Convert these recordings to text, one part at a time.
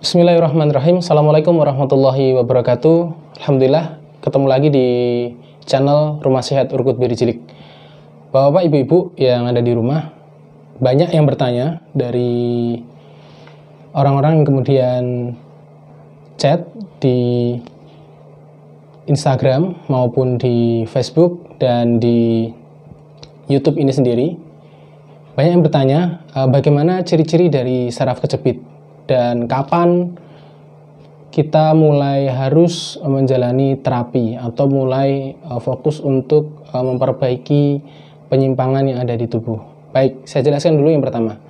Bismillahirrahmanirrahim. Assalamualaikum warahmatullahi wabarakatuh. Alhamdulillah, ketemu lagi di channel Rumah Sehat Urkut Beri Cilik. Bapak-bapak, ibu-ibu yang ada di rumah, banyak yang bertanya dari orang-orang yang kemudian chat di Instagram maupun di Facebook dan di YouTube ini sendiri. Banyak yang bertanya bagaimana ciri-ciri dari saraf kejepit dan kapan kita mulai harus menjalani terapi atau mulai fokus untuk memperbaiki penyimpangan yang ada di tubuh. Baik, saya jelaskan dulu yang pertama.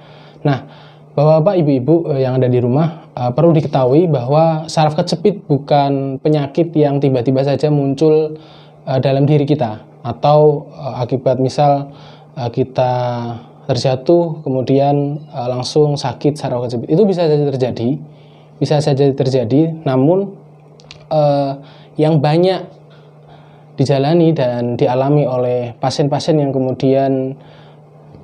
Nah, bapak-bapak, ibu-ibu yang ada di rumah, perlu diketahui bahwa saraf kejepit bukan penyakit yang tiba-tiba saja muncul dalam diri kita atau akibat misal kita terjatuh kemudian langsung sakit saraf kejepit. Itu bisa saja terjadi, namun yang banyak dijalani dan dialami oleh pasien-pasien yang kemudian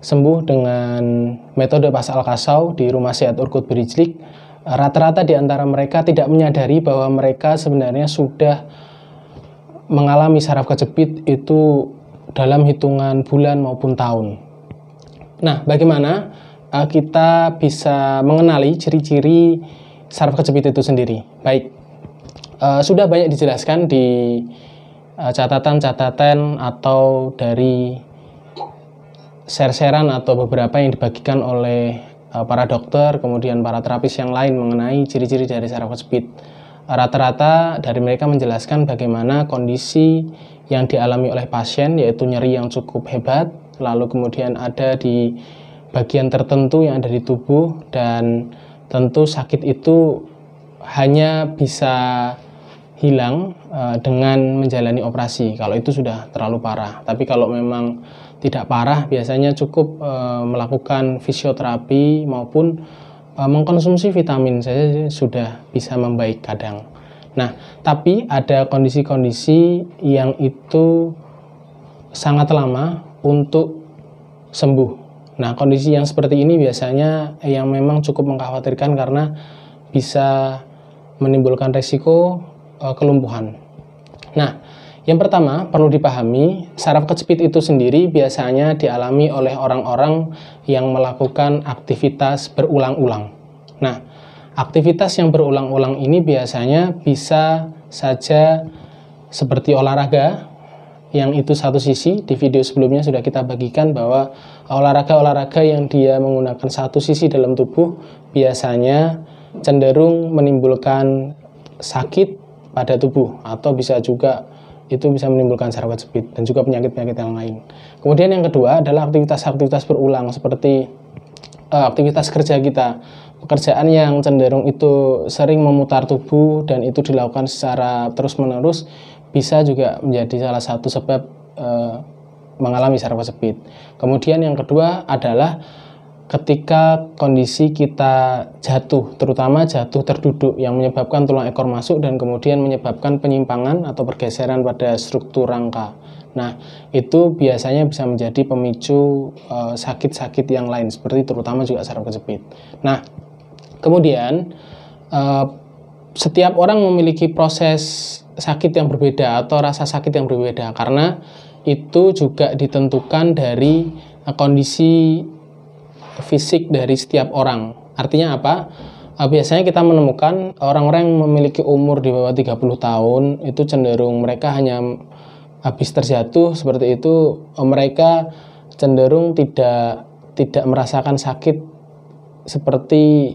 sembuh dengan metode pasal kasau di Rumah Sehat Urkut Beri Cilik, rata-rata di antara mereka tidak menyadari bahwa mereka sebenarnya sudah mengalami saraf kejepit itu dalam hitungan bulan maupun tahun. Nah, bagaimana kita bisa mengenali ciri-ciri saraf kejepit itu sendiri? Baik, sudah banyak dijelaskan di catatan-catatan atau dari share-sharean atau beberapa yang dibagikan oleh para dokter, kemudian para terapis yang lain mengenai ciri-ciri dari saraf kejepit. Rata-rata dari mereka menjelaskan bagaimana kondisi yang dialami oleh pasien, yaitu nyeri yang cukup hebat, lalu kemudian ada di bagian tertentu yang ada di tubuh, dan tentu sakit itu hanya bisa hilang dengan menjalani operasi kalau itu sudah terlalu parah. Tapi kalau memang tidak parah, biasanya cukup melakukan fisioterapi maupun mengkonsumsi vitamin saja sudah bisa membaik kadang. Nah, tapi ada kondisi-kondisi yang itu sangat lama untuk sembuh. Nah, kondisi yang seperti ini biasanya yang memang cukup mengkhawatirkan karena bisa menimbulkan resiko kelumpuhan. Nah, yang pertama perlu dipahami, saraf kejepit itu sendiri biasanya dialami oleh orang-orang yang melakukan aktivitas berulang-ulang. Nah, aktivitas yang berulang-ulang ini biasanya bisa saja seperti olahraga, yang itu satu sisi. Di video sebelumnya sudah kita bagikan bahwa olahraga-olahraga yang dia menggunakan satu sisi dalam tubuh biasanya cenderung menimbulkan sakit pada tubuh, atau bisa juga itu bisa menimbulkan saraf kejepit dan juga penyakit-penyakit yang lain. Kemudian yang kedua adalah aktivitas-aktivitas berulang seperti aktivitas kerja kita. Pekerjaan yang cenderung itu sering memutar tubuh dan itu dilakukan secara terus-menerus bisa juga menjadi salah satu sebab mengalami saraf kejepit. Kemudian yang kedua adalah ketika kondisi kita jatuh, terutama jatuh terduduk yang menyebabkan tulang ekor masuk dan kemudian menyebabkan penyimpangan atau pergeseran pada struktur rangka. Nah, itu biasanya bisa menjadi pemicu sakit-sakit yang lain, seperti terutama juga saraf kejepit. Nah, kemudian setiap orang memiliki proses sakit yang berbeda atau rasa sakit yang berbeda, karena itu juga ditentukan dari kondisi fisik dari setiap orang. Artinya apa? Biasanya kita menemukan orang-orang yang memiliki umur di bawah 30 tahun itu cenderung mereka hanya habis terjatuh seperti itu, mereka cenderung tidak merasakan sakit seperti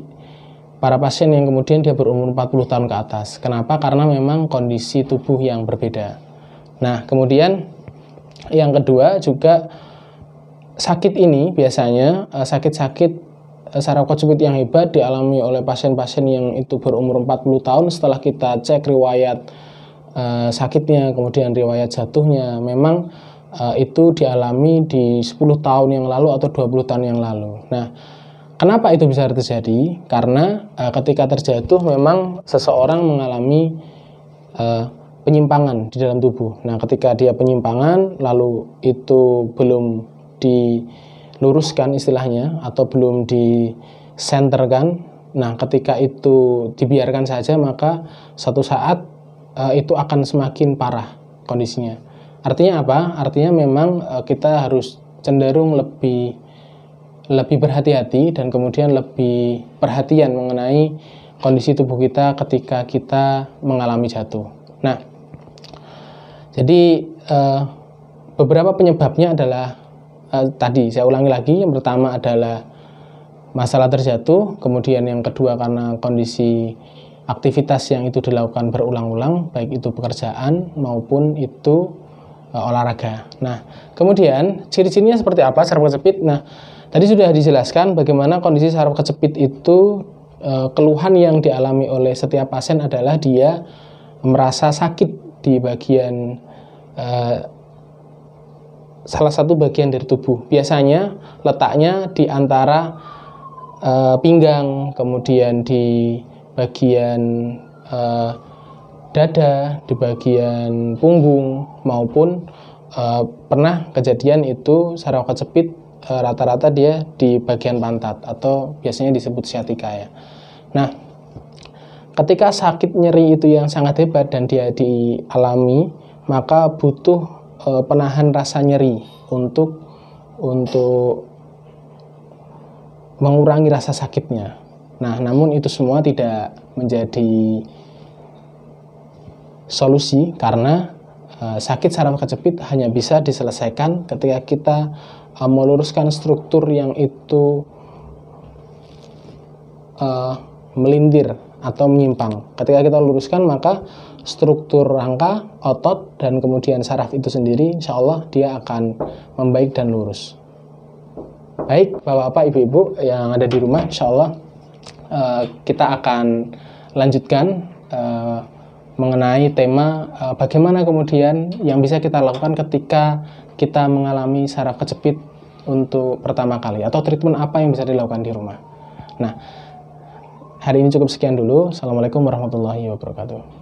para pasien yang kemudian dia berumur 40 tahun ke atas. Kenapa? Karena memang kondisi tubuh yang berbeda. Nah, kemudian yang kedua juga sakit ini biasanya sakit-sakit saraf kejepit yang hebat dialami oleh pasien-pasien yang itu berumur 40 tahun. Setelah kita cek riwayat sakitnya, kemudian riwayat jatuhnya, memang itu dialami di 10 tahun yang lalu atau 20 tahun yang lalu. Nah, kenapa itu bisa terjadi? Karena ketika terjatuh memang seseorang mengalami penyimpangan di dalam tubuh. Nah, ketika dia penyimpangan lalu itu belum diluruskan istilahnya atau belum disenterkan, Nah, ketika itu dibiarkan saja, maka suatu saat itu akan semakin parah kondisinya. Artinya apa? Artinya memang kita harus cenderung lebih berhati-hati dan kemudian lebih perhatian mengenai kondisi tubuh kita ketika kita mengalami jatuh. Nah, jadi beberapa penyebabnya adalah tadi saya ulangi lagi. Yang pertama adalah masalah terjatuh, kemudian yang kedua karena kondisi aktivitas yang itu dilakukan berulang-ulang, baik itu pekerjaan maupun itu olahraga. Nah, kemudian ciri-cirinya seperti apa saraf kejepit? Nah, tadi sudah dijelaskan bagaimana kondisi saraf kejepit itu, keluhan yang dialami oleh setiap pasien adalah dia merasa sakit di bagian salah satu bagian dari tubuh. Biasanya letaknya di antara pinggang, kemudian di bagian dada, di bagian punggung, maupun pernah kejadian itu saraf kejepit rata-rata dia di bagian pantat atau biasanya disebut sciatica ya. Nah, ketika sakit nyeri itu yang sangat hebat dan dia dialami, maka butuh penahan rasa nyeri untuk mengurangi rasa sakitnya. Nah, namun itu semua tidak menjadi solusi karena sakit saraf kejepit hanya bisa diselesaikan ketika kita meluruskan struktur yang itu melintir atau menyimpang. Ketika kita luruskan, maka struktur rangka, otot, dan kemudian saraf itu sendiri, insya Allah dia akan membaik dan lurus. Baik, Bapak-Bapak, Ibu-Ibu yang ada di rumah, insya Allah kita akan lanjutkan mengenai tema bagaimana kemudian yang bisa kita lakukan ketika kita mengalami saraf kejepit untuk pertama kali, atau treatment apa yang bisa dilakukan di rumah. Nah, hari ini cukup sekian dulu. Assalamualaikum warahmatullahi wabarakatuh.